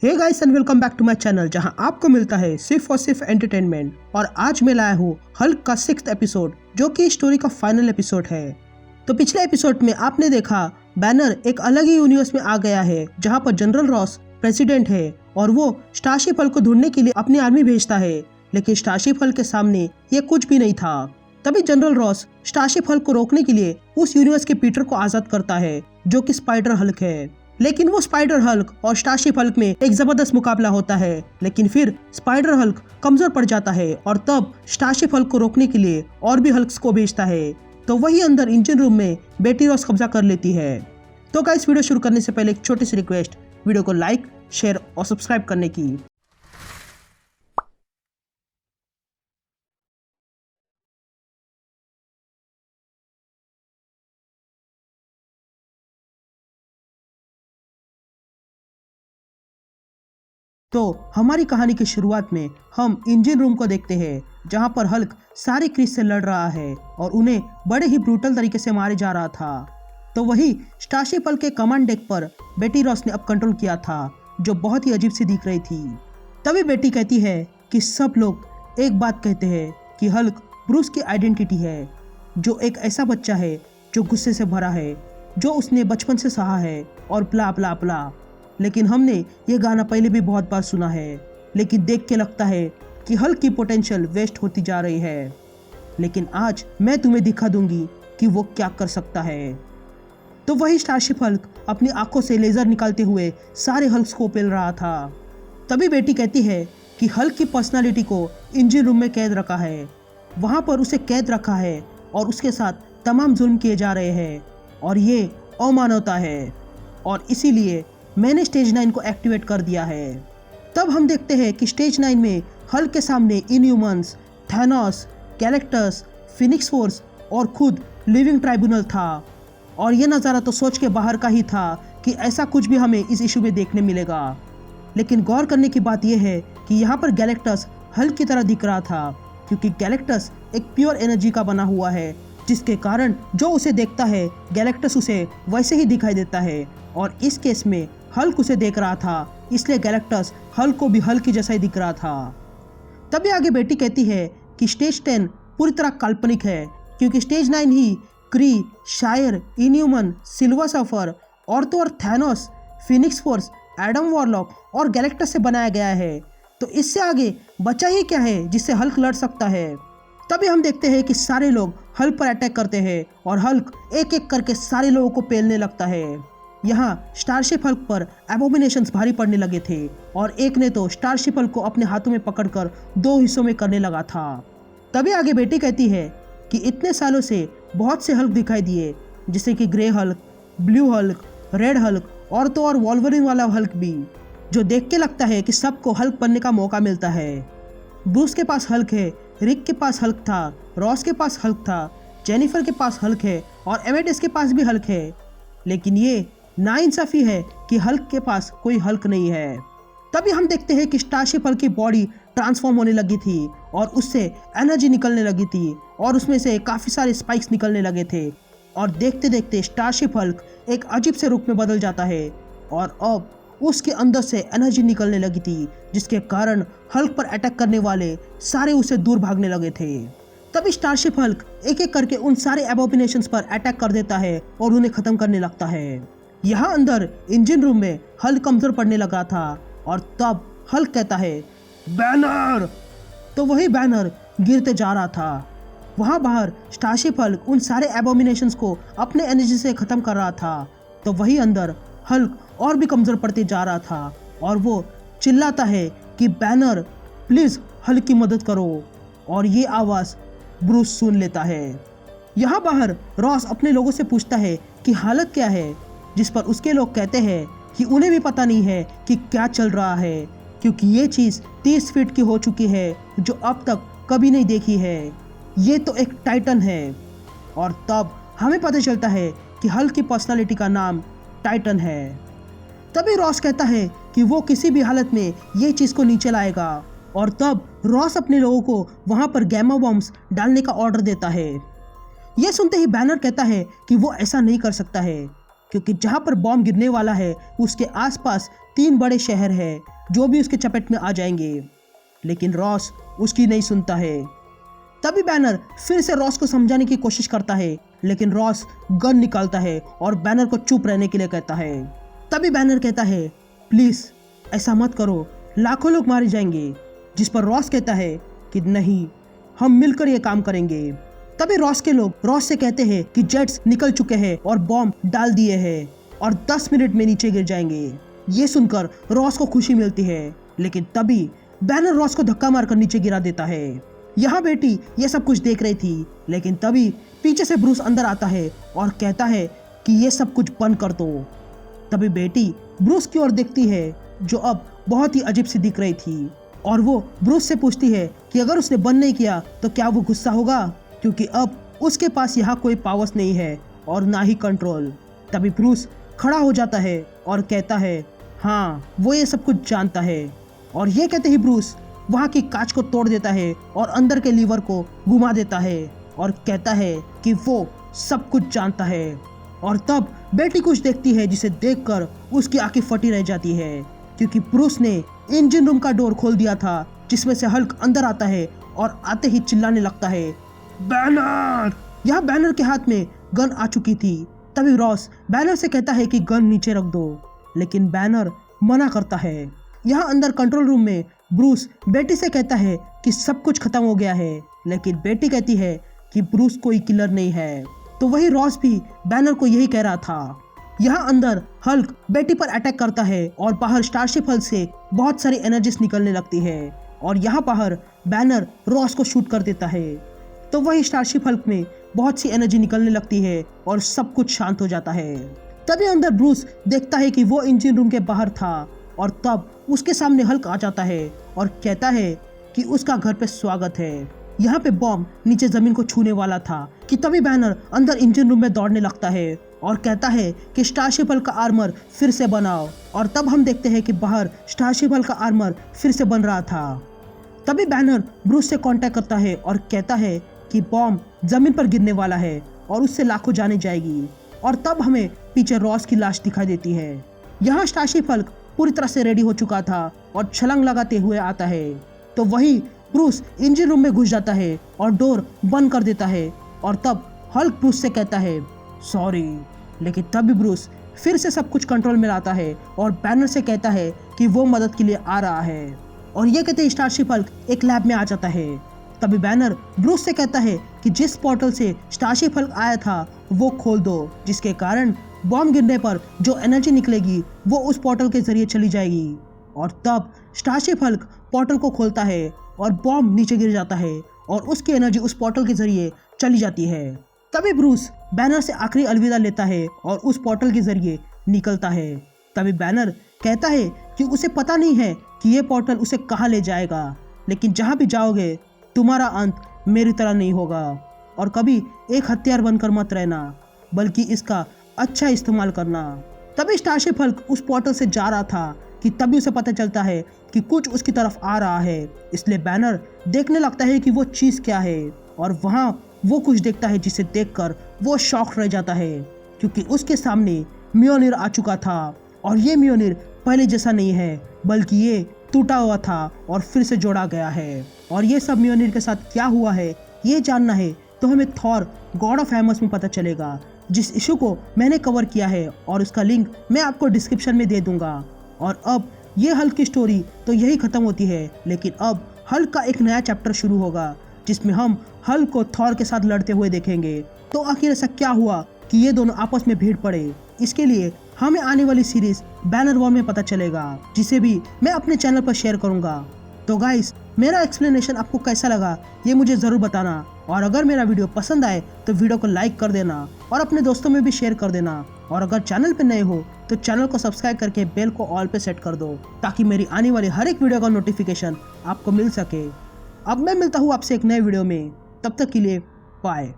Hey guys and welcome back to my channel जहां आपको मिलता है सिर्फ और सिर्फ एंटरटेनमेंट। और आज मैं लाया हूँ हल्क का 6th एपिसोड जो कि स्टोरी का फाइनल एपिसोड है। तो पिछले एपिसोड में आपने देखा बैनर एक अलग ही यूनिवर्स में आ गया है जहां पर जनरल रॉस प्रेसिडेंट है और वो स्टारशिप हल्क को ढूंढने के लिए अपनी आर्मी भेजता है, लेकिन स्टारशिप हल्क के सामने ये कुछ भी नहीं था। तभी जनरल रॉस स्टारशिप हल्क को रोकने के लिए उस यूनिवर्स के पीटर को आजाद करता है जो कि स्पाइडर हल्क है। लेकिन वो स्पाइडर हल्क और स्टारशिप हल्क में एक जबरदस्त मुकाबला होता है, लेकिन फिर स्पाइडर हल्क कमजोर पड़ जाता है और तब स्टारशिप हल्क को रोकने के लिए और भी हल्क्स को भेजता है। तो वही अंदर इंजन रूम में बेटी रॉस कब्जा कर लेती है। तो गाइस वीडियो शुरू करने से पहले एक छोटी सी रिक्वेस्ट, वीडियो को लाइक शेयर और सब्सक्राइब करने की। तो हमारी कहानी की शुरुआत में हम इंजन रूम को देखते हैं जहां पर हल्क सारे क्रिस से लड़ रहा है और उन्हें बड़े ही ब्रूटल तरीके से मारे जा रहा था। तो वही स्टारशिप हल्क के कमांड डेक पर बेटी रॉस ने अब कंट्रोल किया था जो बहुत ही अजीब सी दिख रही थी। तभी बेटी कहती है कि सब लोग एक बात कहते हैं कि हल्क ब्रूस की आइडेंटिटी है, जो एक ऐसा बच्चा है जो गुस्से से भरा है, जो उसने बचपन से सहा है और प्ला प्ला प्ला। लेकिन हमने ये गाना पहले भी बहुत बार सुना है, लेकिन देख के लगता है कि हल्क की पोटेंशियल वेस्ट होती जा रही है। लेकिन आज मैं तुम्हें दिखा दूंगी कि वो क्या कर सकता है। तो वही स्टारशिप हल्क अपनी आंखों से लेजर निकालते हुए सारे हल्क्स को पेल रहा था। तभी बेटी कहती है कि हल्क की पर्सनालिटी को इंजन रूम में कैद रखा है, वहाँ पर उसे कैद रखा है और उसके साथ तमाम जुल्म किए जा रहे हैं और ये अमानवता है, और इसीलिए मैंने स्टेज 9 को एक्टिवेट कर दिया है। तब हम देखते हैं कि स्टेज 9 में हल्क के सामने Inhumans, Thanos, Galactus, Phoenix force और खुद लिविंग ट्राइब्यूनल था। और ये नज़ारा तो सोच के बाहर का ही था कि ऐसा कुछ भी हमें इस इशू में देखने मिलेगा। लेकिन गौर करने की बात यह है कि यहाँ पर गैलेक्टस हल्क की तरह दिख रहा था, क्योंकि गैलेक्टस एक प्योर एनर्जी का बना हुआ है, जिसके कारण जो उसे देखता है गैलेक्टस उसे वैसे ही दिखाई देता है। और इस केस में हल्क उसे देख रहा था, इसलिए गैलेक्टस हल्क को भी हल्क की जैसा ही दिख रहा था। तभी आगे बेटी कहती है कि स्टेज 10 पूरी तरह काल्पनिक है, क्योंकि स्टेज 9 ही क्री, शायर, inhuman, silver surfer, ortho, Thanos, Phoenix force, Adam warlock और गैलेक्टस से बनाया गया है। तो इससे आगे बचा ही क्या है जिससे हल्क लड़ सकता है। तभी हम देखते हैं कि सारे लोग हल्क पर अटैक करते हैं और हल्क एक एक करके सारे लोगों को पेलने लगता है। यहाँ स्टारशिप हल्क पर एबोमिनेशंस भारी पड़ने लगे थे और एक ने तो स्टारशिप हल्क को अपने हाथों में पकड़कर 2 हिस्सों में करने लगा था। तभी आगे बेटी कहती है कि इतने सालों से बहुत से हल्क दिखाई दिए, जैसे कि grey Hulk, blue Hulk, red Hulk और तो और वॉल्वरिन वाला हल्क भी, जो देख के लगता है कि सबको हल्क बनने का मौका मिलता है। ब्रूस के पास हल्क है, रिक के पास हल्क था, रॉस के पास हल्क था, जेनिफर के पास हल्क है और एमेडिस के पास भी हल्क है। लेकिन ये नाइंसाफी है कि हल्क के पास कोई हल्क नहीं है। तभी हम देखते हैं कि स्टारशिप हल्क की बॉडी ट्रांसफॉर्म होने लगी थी और उससे एनर्जी निकलने लगी थी और उसमें से काफ़ी सारे स्पाइक्स निकलने लगे थे। और देखते देखते स्टारशिप हल्क एक अजीब से रूप में बदल जाता है और अब उसके अंदर से एनर्जी निकलने लगी थी, जिसके कारण हल्क पर अटैक करने वाले सारे उसे दूर भागने लगे थे। तभी स्टारशिप हल्क एक एक करके उन सारे एबोमिनेशंस पर अटैक कर देता है और उन्हें ख़त्म करने लगता है। यहाँ अंदर इंजन रूम में हल्क कमजोर पड़ने लगा था और तब हल्क कहता है बैनर। तो वही बैनर गिरते जा रहा था। वहाँ बाहर स्टारशिप हल्क उन सारे एबोमिनेशंस को अपने एनर्जी से ख़त्म कर रहा था। तो वही अंदर हल्क और भी कमज़ोर पड़ते जा रहा था और वो चिल्लाता है कि बैनर प्लीज़ हल्क की मदद करो। और ये आवाज़ ब्रूस सुन लेता है। यहाँ बाहर रॉस अपने लोगों से पूछता है कि हालत क्या है, जिस पर उसके लोग कहते हैं कि उन्हें भी पता नहीं है कि क्या चल रहा है, क्योंकि ये चीज़ 30 फीट की हो चुकी है जो अब तक कभी नहीं देखी है। ये तो एक टाइटन है। और तब हमें पता चलता है कि हल्क की पर्सनालिटी का नाम टाइटन है। तभी रॉस कहता है कि वो किसी भी हालत में ये चीज़ को नीचे लाएगा और तब रॉस अपने लोगों को वहाँ पर गैमा बॉम्ब्स डालने का ऑर्डर देता है। यह सुनते ही बैनर कहता है कि वो ऐसा नहीं कर सकता है, क्योंकि जहाँ पर बॉम्ब गिरने वाला है उसके आसपास 3 बड़े शहर है जो भी उसके चपेट में आ जाएंगे, लेकिन रॉस उसकी नहीं सुनता है। तभी बैनर फिर से रॉस को समझाने की कोशिश करता है, लेकिन रॉस गन निकालता है और बैनर को चुप रहने के लिए कहता है। तभी बैनर कहता है, प्लीज ऐसा मत करो, लाखों लोग मारे जाएंगे। जिस पर रॉस कहता है कि नहीं, हम मिलकर ये काम करेंगे। तभी रॉस के लोग रॉस से कहते हैं कि जेट्स निकल चुके हैं और बॉम्ब डाल दिए हैं और 10 मिनट में नीचे गिर जाएंगे। ये सुनकर रॉस को खुशी मिलती है, लेकिन तभी बैनर रॉस को धक्का मारकर नीचे गिरा देता है। यहाँ बेटी ये सब कुछ देख रही थी, लेकिन तभी पीछे से ब्रूस अंदर आता है और कहता है कि ये सब कुछ बंद कर दो। तभी बेटी ब्रूस की ओर देखती है, जो अब बहुत ही अजीब सी दिख रही थी, और वो ब्रूस से पूछती है कि अगर उसने बंद नहीं किया तो क्या वो गुस्सा होगा, क्योंकि अब उसके पास यहाँ कोई पावर्स नहीं है और ना ही कंट्रोल। तभी ब्रूस खड़ा हो जाता है और कहता है हाँ, वो ये सब कुछ जानता है। और ये कहते ही ब्रूस वहाँ की कांच को तोड़ देता है और अंदर के लीवर को घुमा देता है और कहता है कि वो सब कुछ जानता है। और तब बेटी कुछ देखती है, जिसे देखकर उसकी आंखें फटी रह जाती है, क्योंकि ब्रूस ने इंजन रूम का डोर खोल दिया था, जिसमें से हल्क अंदर आता है और आते ही चिल्लाने लगता है, बैनर। यहाँ बैनर के हाथ में गन आ चुकी थी। तभी रॉस बैनर से कहता है कि गन नीचे रख दो, लेकिन बैनर मना करता है। यहाँ अंदर कंट्रोल रूम में ब्रूस बेटी से कहता है कि सब कुछ खत्म हो गया है, लेकिन बेटी कहती है कि ब्रूस कोई किलर नहीं है। तो वही रॉस भी बैनर को यही कह रहा था। यहाँ अंदर हल्क बेटी पर अटैक करता है और बाहर स्टारशिप हल्क से बहुत सारी एनर्जीज निकलने लगती है, और यहाँ बाहर बैनर रॉस को शूट कर देता है। तो वही स्टारशिप हल्क में बहुत सी एनर्जी निकलने लगती है और सब कुछ शांत हो जाता है। तभी अंदर ब्रूस देखता है कि वो इंजन रूम के बाहर था, और तब उसके सामने हल्क आ जाता है और कहता है कि उसका घर पे स्वागत है। यहाँ पे बॉम्ब नीचे जमीन को छूने वाला था कि तभी बैनर अंदर इंजन रूम में दौड़ने लगता है और कहता है कि स्टारशिप हल्क का आर्मर फिर से बनाओ। और तब हम देखते हैं कि बाहर स्टारशिप हल्क का आर्मर फिर से बन रहा था। तभी बैनर ब्रूस से कांटेक्ट करता है और कहता है कि बॉम्ब जमीन पर गिरने वाला है और उससे लाखों जाने जाएगी। और तब हमें पीछे रॉस की लाश दिखाई देती है। यहाँ स्टारशिप हल्क पूरी तरह से रेडी हो चुका था और छलांग लगाते हुए आता है। तो वही ब्रूस इंजन रूम में घुस जाता है और डोर बंद कर देता है। और तब हल्क ब्रूस से कहता है सॉरी, लेकिन तभी ब्रूस फिर से सब कुछ कंट्रोल में लाता है और बैनर से कहता है कि वो मदद के लिए आ रहा है। और ये कहते स्टारशिप हल्क एक लैब में आ जाता है। तभी बैनर ब्रूस से कहता है कि जिस पोर्टल से स्टारशिप हल्क आया था वो खोल दो, जिसके कारण बॉम्ब गिरने पर जो एनर्जी निकलेगी वो उस पोर्टल के जरिए चली जाएगी। और तब स्टारशिप हल्क पोर्टल को खोलता है और बॉम्ब नीचे गिर जाता है और उसकी एनर्जी उस पोर्टल के जरिए चली जाती है। तभी ब्रूस बैनर से आखिरी अलविदा लेता है और उस पोर्टल के जरिए निकलता है। तभी बैनर कहता है कि उसे पता नहीं है कि ये पोर्टल उसे कहाँ ले जाएगा, लेकिन जहाँ भी जाओगे तुम्हारा अंत मेरी तरह नहीं होगा, और कभी एक हथियार बनकर मत रहना, बल्कि इसका अच्छा इस्तेमाल करना। तभी स्टारशिप हल्क उस पोर्टल से जा रहा था कि तभी उसे पता चलता है कि कुछ उसकी तरफ आ रहा है, इसलिए बैनर देखने लगता है कि वो चीज़ क्या है, और वहाँ वो कुछ देखता है जिसे देखकर वो शॉक रह जाता है, क्योंकि उसके सामने म्योनिर आ चुका था। और ये म्योनिर पहले जैसा नहीं है, बल्कि ये टूटा हुआ था और फिर से जोड़ा गया है। और ये सब म्योनिर के साथ क्या हुआ है ये जानना है तो हमें थॉर गॉड ऑफ हैमर्स में पता चलेगा, जिस इशू को मैंने कवर किया है, और उसका लिंक मैं आपको डिस्क्रिप्शन में दे दूंगा। और अब ये हल्क की स्टोरी तो यही खत्म होती है, लेकिन अब हल्क का एक नया चैप्टर शुरू होगा, जिसमें हम हल्क को थॉर के साथ लड़ते हुए देखेंगे। तो आखिर ऐसा क्या हुआ कि ये दोनों आपस में भिड़ पड़े, इसके लिए हमें आने वाली सीरीज बैनर वॉर में पता चलेगा, जिसे भी मैं अपने चैनल पर शेयर करूंगा। तो गाइस, मेरा एक्सप्लेनेशन आपको कैसा लगा ये मुझे ज़रूर बताना, और अगर मेरा वीडियो पसंद आए तो वीडियो को लाइक कर देना और अपने दोस्तों में भी शेयर कर देना। और अगर चैनल पे नए हो तो चैनल को सब्सक्राइब करके बेल को ऑल पे सेट कर दो, ताकि मेरी आने वाली हर एक वीडियो का नोटिफिकेशन आपको मिल सके। अब मैं मिलता हूँ आपसे एक नए वीडियो में, तब तक के लिए बाय।